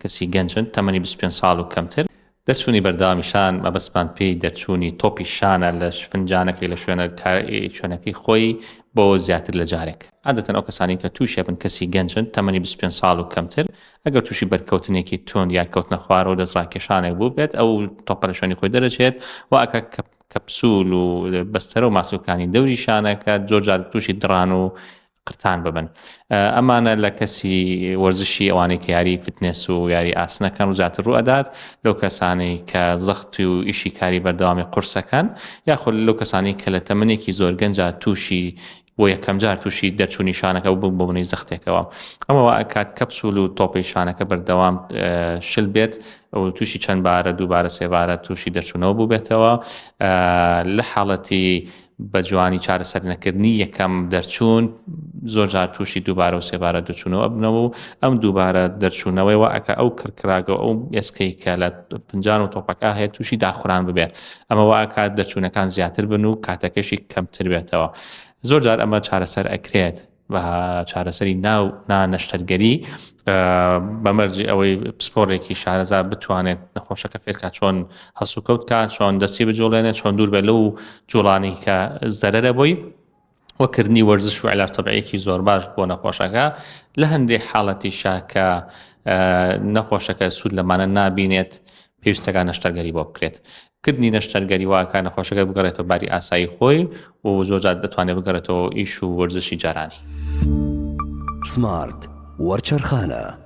کەسی گەنجن تەمەنی 25 ساڵ و کەمتر دەرچوونی بەردەوامیشان مەبەستمان پێی دەرچوونی تۆپی شانە لە فنجانەکەی لە شوێنەکەی خۆی بۆ زیاتر لە جارێک عادەتەن ئەو کەسانی کە تووشێ بن کەسی گەنجن تەمەنی 25 ساڵ و کەمتر ئەگەر تووشی بەرکەوتنێکی تۆن یا کەوتنە خوارەوە دەستڕاکێشانێک بوو بێت ئەو تۆپە لە شوێنی خۆی دەرەچێت و ئەکە کەپسول و بەستەرە و ماسوولکانی دەوری شانەکە زۆرجار تووشی دڕان و قرتان ببن ئەمانە لە کەسی وەرزشی ئەوانەی کە یاری فتنس و یاری ئاسنەکان و زیاتر ڕوئەدات لەو کەسانی کە زەختی و ئیشی کاری بەردەوامی قورسەکان یاخود لەو کەسانی کە لە تەمەنێکی زۆر گەنجە تووشی بۆ یەکەم جار تووشی دەرچوونی شانەکە و بوو بۆ بنەی زەختێکەوە ئەمەوە ئەکات کەپسول و تۆپی شانەکە بەردەوام شل بێت و تووشی چەند بارە دووبارە سێبارە تووشی دەرچوونەوە بوو بێتەوە لە حاڵەتی بە جوانی چارەسەر نەکردنی یەکەم دەرچوون زۆرجار تووشی دووبارە و سێبارە دەرچوونەوە بنەوە و ئەم دووبارە دەرچوونەوەیەوە ئەکە ئەو کڕکراگە ئەو ئێسکەی کە لە فنجان و تۆپەکە هەیە تووشی داخوران ببێت ئەمەوە ئاکات دەرچوونەکان زیاتر بن و کاتەکەشی کەمتر بێتەوە زۆرجار ئەمە چارەسەر ئەکرێت بە چارەسەری نانەشتەرگەری بەمەرجی ئەوەی پسپۆڕێکی شارەزا بتوانێت نەخۆشەکە فێرکە چۆن هەسوکەوت کات چۆن دەستی بجۆڵێنێت چۆن دوور بێت لەو جوڵانی کە زەرەرە بۆی وەکردنی وەرزش و علاج تەبیعیەکی زۆر باش بۆ نەخۆشەکە لە هەندێک حاڵەتی شاکە نەخۆشەکە سوود لەمانە نابینێت پێویستەکان نەشتەرگەری بۆ بکرێت کردنی نەشتەرگەری واکە نەخۆشەکە بگەڕێتەوە باری ئاسایی خۆی و زۆرجار دەتوانێت بگەڕێتەوە ئیش و وەرزشی جارانی سمارت وەرچەرخانە